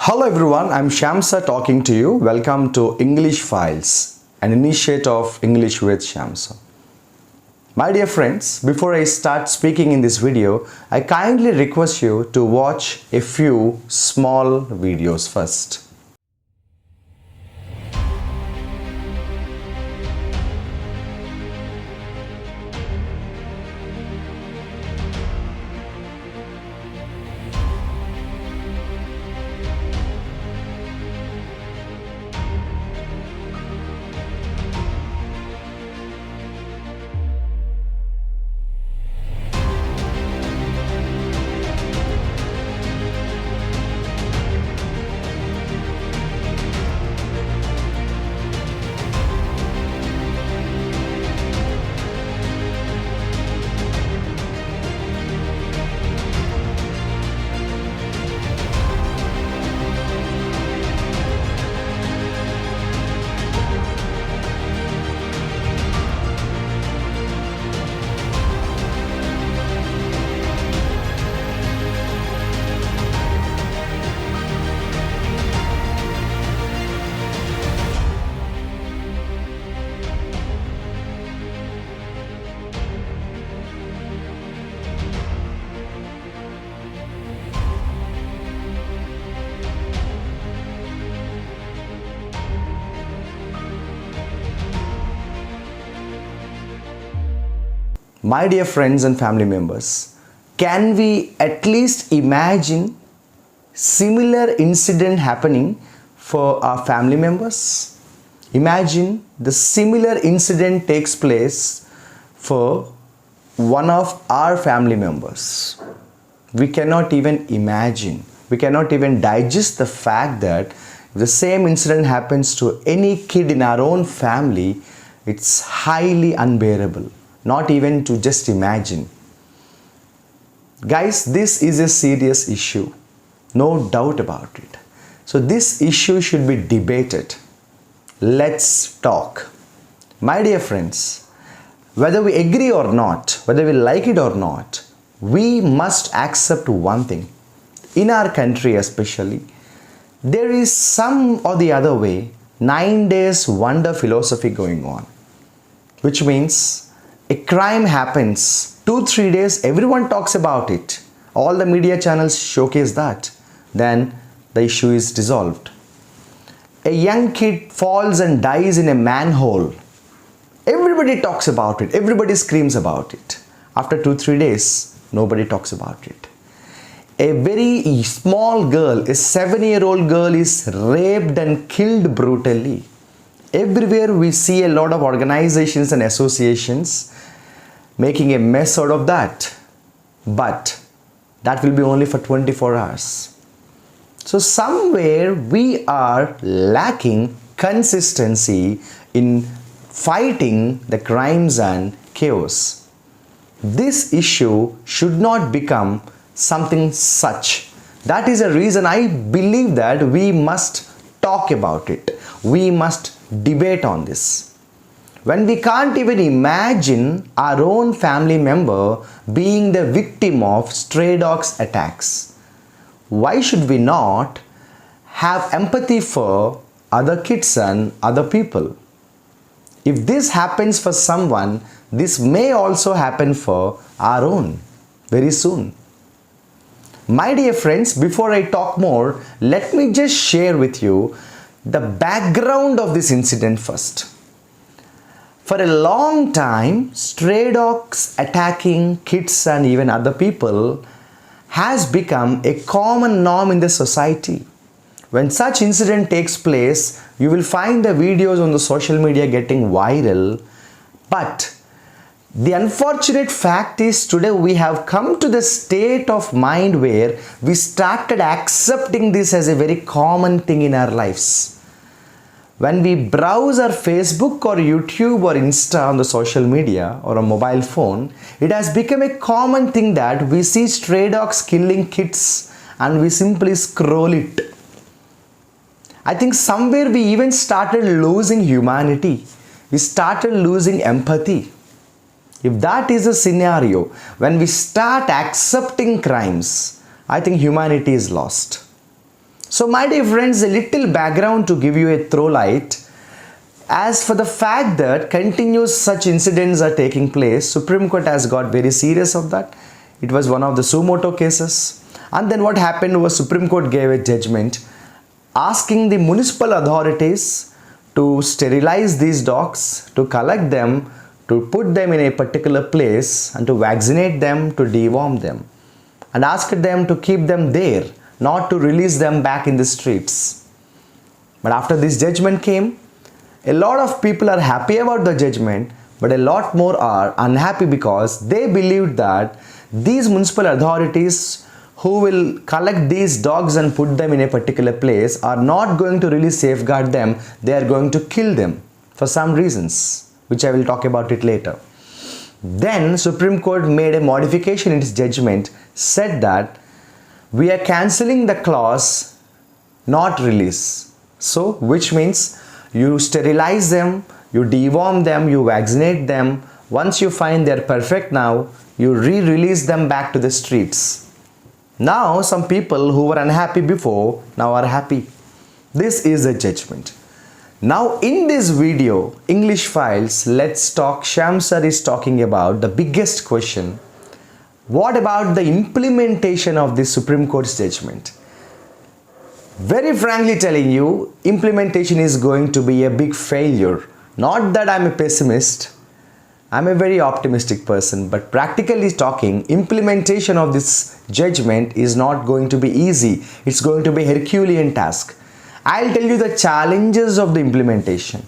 Hello everyone, I'm Shamsa talking to you. Welcome to English Files, an initiative of English with Shamsa. My dear friends, before I start speaking in this video, I kindly request you to watch a few small videos first. My dear friends and family members, can we at least imagine similar incident happening for our family members? Imagine the similar incident takes place for one of our family members. We cannot even imagine, we cannot even digest the fact that if the same incident happens to any kid in our own family, it's highly unbearable. Not even to just imagine. Guys, this is a serious issue. No doubt about it. So this issue should be debated. Let's talk. My dear friends, whether we agree or not, whether we like it or not, we must accept one thing. In our country especially, there is some or the other way 9 days wonder philosophy going on. Which means a crime happens, 2-3 days, everyone talks about it. All the media channels showcase that. Then the issue is dissolved. A young kid falls and dies in a manhole. Everybody talks about it. Everybody screams about it. After 2-3 days, nobody talks about it. A very small girl, a 7-year-old girl is raped and killed brutally. Everywhere we see a lot of organizations and associations making a mess out of that. But that will be only for 24 hours. So somewhere we are lacking consistency in fighting the crimes and chaos. This issue should not become something such. That is a reason I believe that we must talk about it. We must debate on this. When we can't even imagine our own family member being the victim of stray dogs attacks, why should we not have empathy for other kids and other people? If this happens for someone, this may also happen for our own very soon. My dear friends, before I talk more, let me just share with you the background of this incident first. For a long time, stray dogs attacking kids and even other people has become a common norm in the society. When such incident takes place, you will find the videos on the social media getting viral. But the unfortunate fact is today we have come to the state of mind where we started accepting this as a very common thing in our lives. When we browse our Facebook or YouTube or Insta on the social media or a mobile phone, it has become a common thing that we see stray dogs killing kids and we simply scroll it. I think somewhere we even started losing humanity. We started losing empathy. If that is a scenario, when we start accepting crimes, I think humanity is lost. So my dear friends, a little background to give you a throw light. As for the fact that continuous such incidents are taking place, Supreme Court has got very serious of that. It was one of the suo motu cases. And then what happened was Supreme Court gave a judgment asking the municipal authorities to sterilize these dogs, to collect them, to put them in a particular place and to vaccinate them, to deworm them, and asked them to keep them there, not to release them back in the streets. But after this judgment came, a lot of people are happy about the judgment, but a lot more are unhappy because they believed that these municipal authorities who will collect these dogs and put them in a particular place are not going to really safeguard them. They are going to kill them for some reasons, which I will talk about it later. Then Supreme Court made a modification in its judgment, said that we are cancelling the clause not release. So which means you sterilize them, you deworm them, you vaccinate them. Once you find they're perfect now, you re-release them back to the streets. Now some people who were unhappy before now are happy. This is a judgment. Now in this video, English Files, let's talk. Shyam sir is talking about the biggest question. What about the implementation of this Supreme Court's judgment? Very frankly telling you, implementation is going to be a big failure. Not that I'm a pessimist. I'm a very optimistic person, but practically talking, implementation of this judgment is not going to be easy. It's going to be a Herculean task. I'll tell you the challenges of the implementation.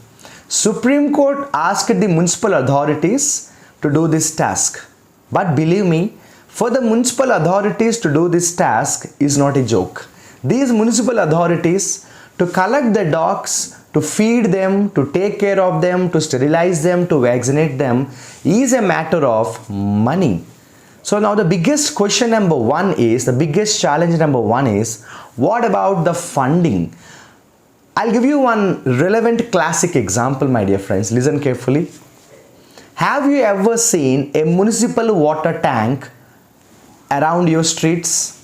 Supreme Court asked the municipal authorities to do this task. But believe me, for the municipal authorities to do this task is not a joke. These municipal authorities to collect the dogs, to feed them, to take care of them, to sterilize them, to vaccinate them is a matter of money. So now the biggest question number one is, the biggest challenge number one is, what about the funding? I'll give you one relevant classic example, my dear friends. Listen carefully. Have you ever seen a municipal water tank around your streets?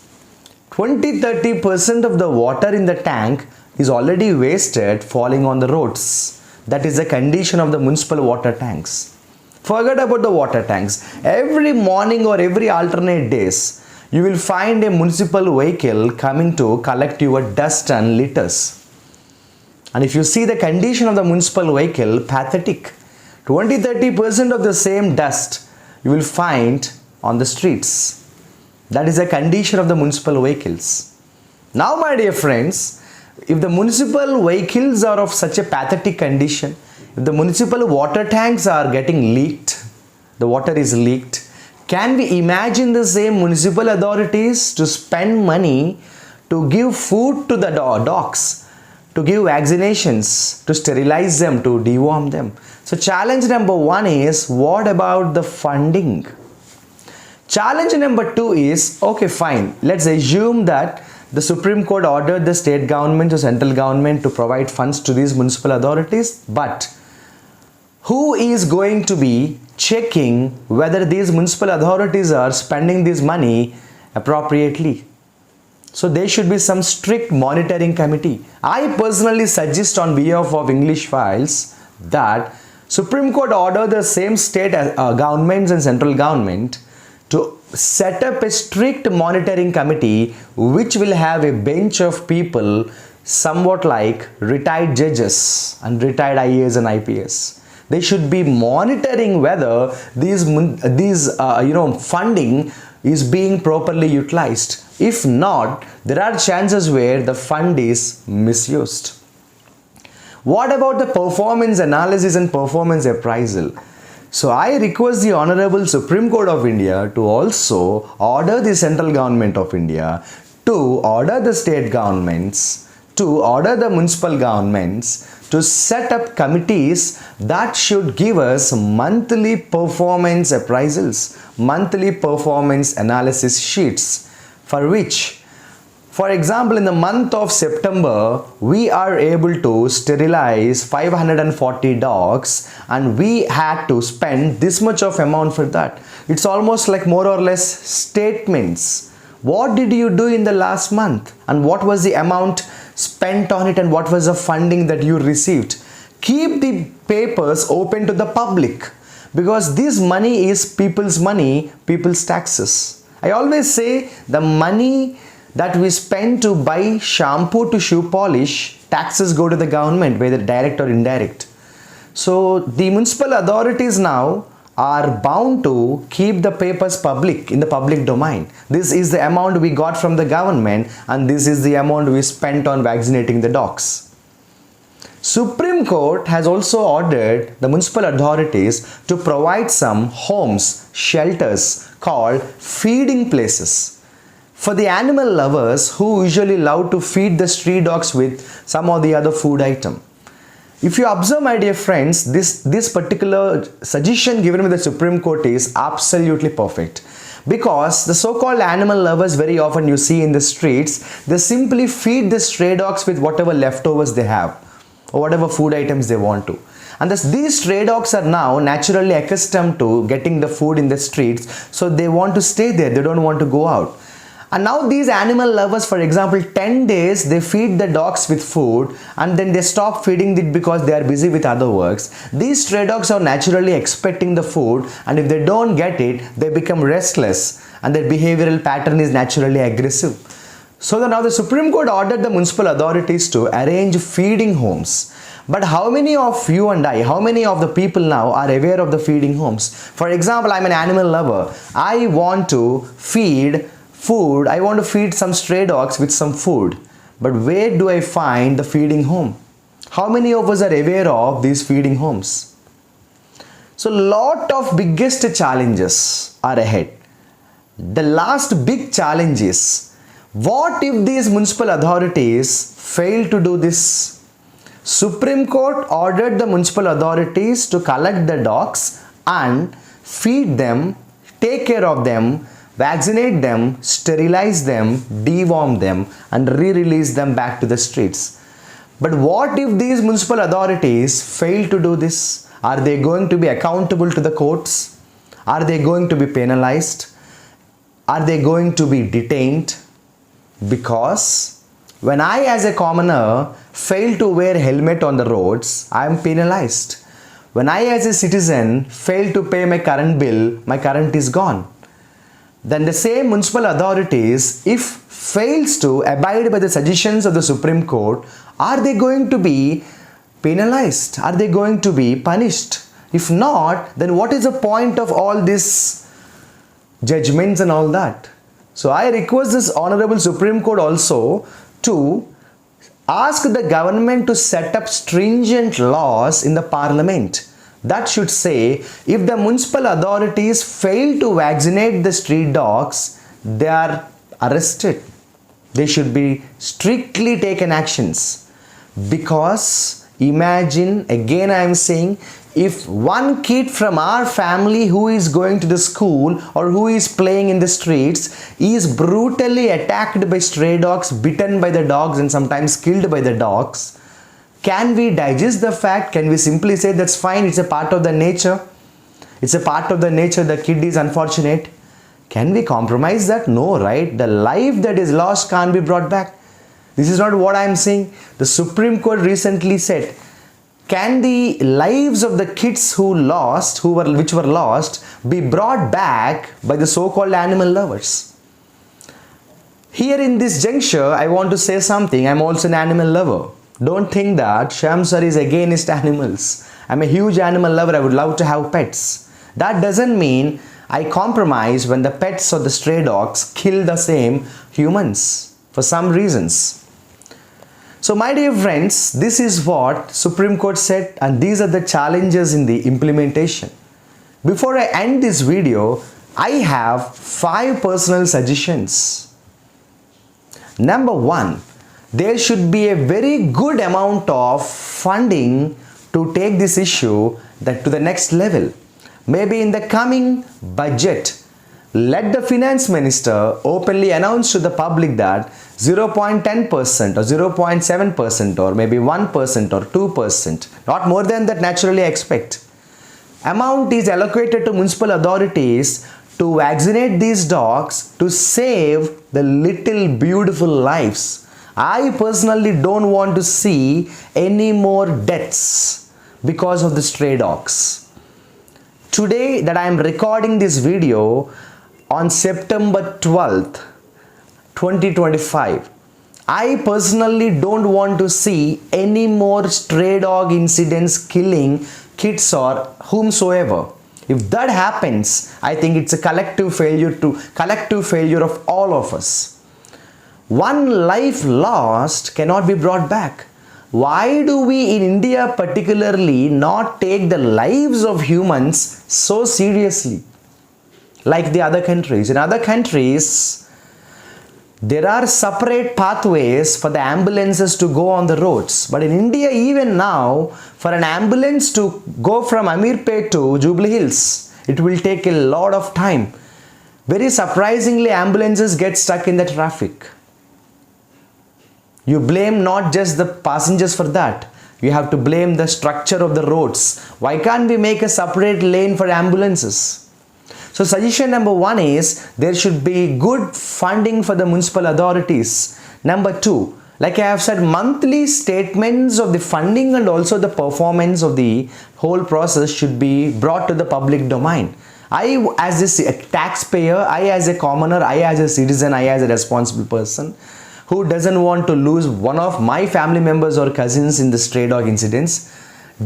20-30% of the water in the tank is already wasted falling on the roads. That is the condition of the municipal water tanks. Forget about the water tanks. Every morning or every alternate days, you will find a municipal vehicle coming to collect your dust and litters. And if you see the condition of the municipal vehicle, pathetic. 20-30% of the same dust you will find on the streets. That is the condition of the municipal vehicles. Now, my dear friends, if the municipal vehicles are of such a pathetic condition, if the municipal water tanks are getting leaked, the water is leaked, can we imagine the same municipal authorities to spend money to give food to the dogs, to give vaccinations, to sterilize them, to deworm them? So challenge number one is, what about the funding? Challenge number two is, okay fine, let's assume that the Supreme Court ordered the state government or central government to provide funds to these municipal authorities, but who is going to be checking whether these municipal authorities are spending this money appropriately? So there should be some strict monitoring committee. I personally suggest on behalf of English Files that Supreme Court order the same state governments and central government to set up a strict monitoring committee which will have a bench of people somewhat like retired judges and retired IAS and IPS. They should be monitoring whether these funding is being properly utilized. If not, there are chances where the fund is misused. What about the performance analysis and performance appraisal? So I request the Honorable Supreme Court of India to also order the central government of India, to order the state governments, to order the municipal governments to set up committees that should give us monthly performance appraisals, monthly performance analysis sheets, for which, for example, in the month of September, we are able to sterilize 540 dogs and we had to spend this much of amount for that. It's almost like more or less statements. What did you do in the last month and what was the amount spent on it and what was the funding that you received. Keep the papers open to the public, because this money is people's money, people's taxes. I always say the money that we spend to buy shampoo to shoe polish, taxes go to the government, whether direct or indirect. So the municipal authorities now are bound to keep the papers public, in the public domain. This is the amount we got from the government and this is the amount we spent on vaccinating the dogs. Supreme Court has also ordered the municipal authorities to provide some homes, shelters called feeding places for the animal lovers who usually love to feed the street dogs with some or the other food item. If you observe, my dear friends, this particular suggestion given by the Supreme Court is absolutely perfect, because the so-called animal lovers, very often you see in the streets, they simply feed the stray dogs with whatever leftovers they have or whatever food items they want to. And thus these stray dogs are now naturally accustomed to getting the food in the streets, so they want to stay there, they don't want to go out. And now these animal lovers, for example, 10 days they feed the dogs with food and then they stop feeding it because they are busy with other works. These stray dogs are naturally expecting the food, and if they don't get it, they become restless and their behavioral pattern is naturally aggressive. So now the Supreme Court ordered the municipal authorities to arrange feeding homes. But how many of you and I, how many of the people now are aware of the feeding homes? For example, I'm an animal lover. I want to feed food, I want to feed some stray dogs with some food, but where do I find the feeding home? How many of us are aware of these feeding homes? So lot of biggest challenges are ahead. The last big challenge is, what if these municipal authorities fail to do this? Supreme Court ordered the municipal authorities to collect the dogs and feed them, take care of them, vaccinate them, sterilize them, deworm them and re-release them back to the streets. But what if these municipal authorities fail to do this? Are they going to be accountable to the courts? Are they going to be penalized? Are they going to be detained? Because when I as a commoner fail to wear helmet on the roads, I am penalized. When I as a citizen fail to pay my current bill, my current is gone. Then the same municipal authorities, if fails to abide by the suggestions of the Supreme Court, are they going to be penalized? Are they going to be punished? If not, then what is the point of all these judgments and all that? So I request this Honorable Supreme Court also to ask the government to set up stringent laws in the Parliament that should say, if the municipal authorities fail to vaccinate the street dogs, they are arrested. They should be strictly taken actions. Because imagine, again I am saying, if one kid from our family who is going to the school or who is playing in the streets is brutally attacked by stray dogs, bitten by the dogs and sometimes killed by the dogs, can we digest the fact? Can we simply say that's fine, it's a part of the nature? It's a part of the nature, the kid is unfortunate. Can we compromise that? No, right? The life that is lost can't be brought back. This is not what I am saying. The Supreme Court recently said, can the lives of the kids which were lost be brought back by the so-called animal lovers? Here in this juncture, I want to say something. I'm also an animal lover. Don't think that Shyam sir is against animals. I'm a huge animal lover. I would love to have pets. That doesn't mean I compromise when the pets or the stray dogs kill the same humans for some reasons. So my dear friends, this is what Supreme Court said, and these are the challenges in the implementation. Before I end this video, I have 5 personal suggestions. Number 1, there should be a very good amount of funding to take this issue to the next level. Maybe in the coming budget, let the finance minister openly announce to the public that 0.10% or 0.7% or maybe 1% or 2%, not more than that naturally expect. Amount is allocated to municipal authorities to vaccinate these dogs to save the little beautiful lives I personally don't want to see any more deaths because of the stray dogs. Today that I am recording this video on September 12th, 2025, I personally don't want to see any more stray dog incidents killing kids or whomsoever. If that happens, I think it's a collective failure of all of us. One life lost cannot be brought back. Why do we in India particularly not take the lives of humans so seriously like the other countries? In other countries, there are separate pathways for the ambulances to go on the roads. But in India, even now, for an ambulance to go from Amirpet to Jubilee Hills, it will take a lot of time. Very surprisingly, ambulances get stuck in the traffic. You blame not just the passengers for that. You have to blame the structure of the roads. Why can't we make a separate lane for ambulances? So suggestion number one is there should be good funding for the municipal authorities. Number two, like I have said, monthly statements of the funding and also the performance of the whole process should be brought to the public domain. I as a taxpayer, I as a commoner, I as a citizen, I as a responsible person who doesn't want to lose one of my family members or cousins in the stray dog incidents,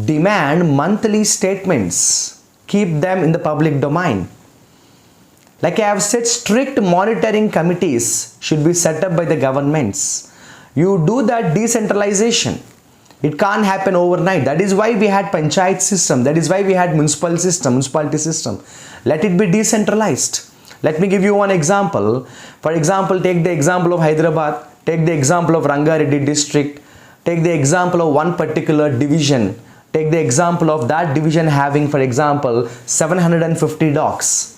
demand monthly statements. Keep them in the public domain. Like I have said, strict monitoring committees should be set up by the governments. You do that decentralization. It can't happen overnight. That is why we had panchayat system. That is why we had municipality system. Let it be decentralized. Let me give you one example. For example, take the example of Hyderabad. Take the example of Rangareddy district. Take the example of one particular division. Take the example of that division having, for example, 750 dogs.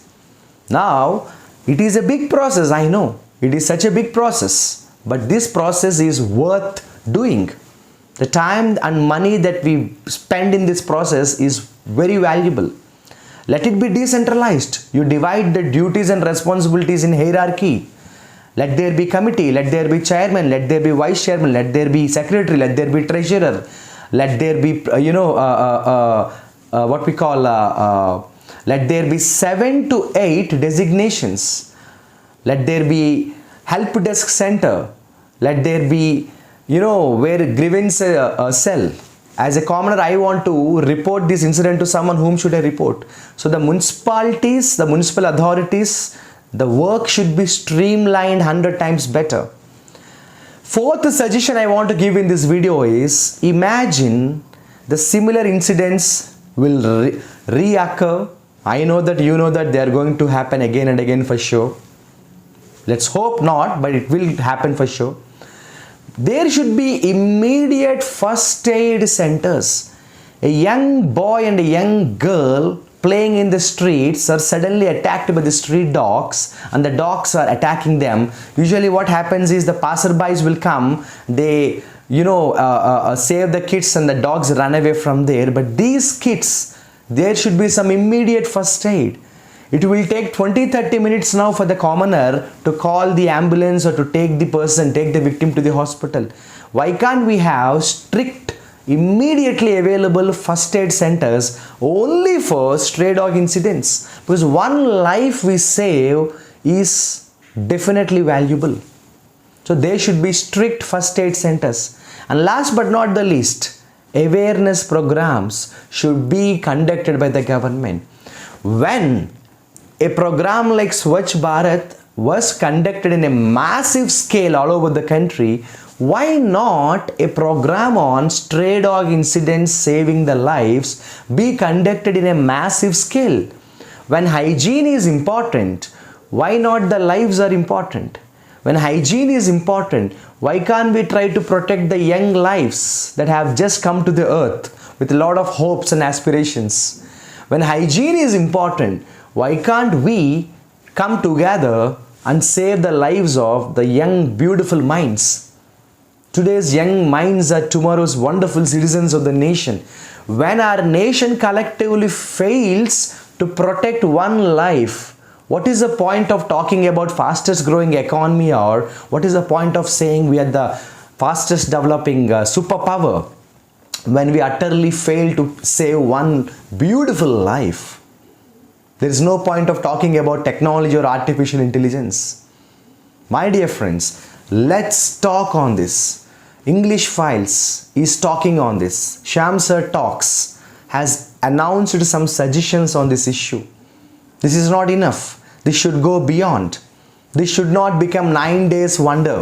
Now, it is a big process, I know. It is such a big process. But this process is worth doing. The time and money that we spend in this process is very valuable. Let it be decentralized. You divide the duties and responsibilities in hierarchy. Let there be committee, let there be chairman, let there be vice chairman, let there be secretary, let there be treasurer, let there be, what we call, let there be 7 to 8 designations. Let there be help desk center. Let there be, where grievance cell. As a commoner, I want to report this incident to someone. Whom should I report? So the municipalities, the municipal authorities, the work should be streamlined 100 times better. Fourth suggestion I want to give in this video is, imagine the similar incidents will reoccur. I know that you know that they are going to happen again and again for sure. Let's hope not, but it will happen for sure. There should be immediate first aid centers. A young boy and a young girl playing in the streets are suddenly attacked by the street dogs and the dogs are attacking them. Usually what happens is the passerbys will come, they save the kids and the dogs run away from there. But these kids, there should be some immediate first aid. It will take 20-30 minutes now for the commoner to call the ambulance or to take the victim to the hospital. Why can't we have strict, immediately available first aid centers only for stray dog incidents? Because one life we save is definitely valuable. So there should be strict first aid centers. And last but not the least, awareness programs should be conducted by the government. When a program like Swachh Bharat was conducted in a massive scale all over the country, why not a program on stray dog incidents saving the lives be conducted in a massive scale? When hygiene is important, why not the lives are important? When hygiene is important, why can't we try to protect the young lives that have just come to the earth with a lot of hopes and aspirations? When hygiene is important, why can't we come together and save the lives of the young, beautiful minds? Today's young minds are tomorrow's wonderful citizens of the nation. When our nation collectively fails to protect one life, what is the point of talking about fastest growing economy, or what is the point of saying we are the fastest developing superpower when we utterly fail to save one beautiful life. There is no point of talking about technology or artificial intelligence. My dear friends, let's talk on this. English Files is talking on this. Shyam Sir Talks has announced some suggestions on this issue. This is not enough. This should go beyond. This should not become 9 days wonder.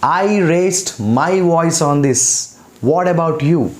I raised my voice on this. What about you?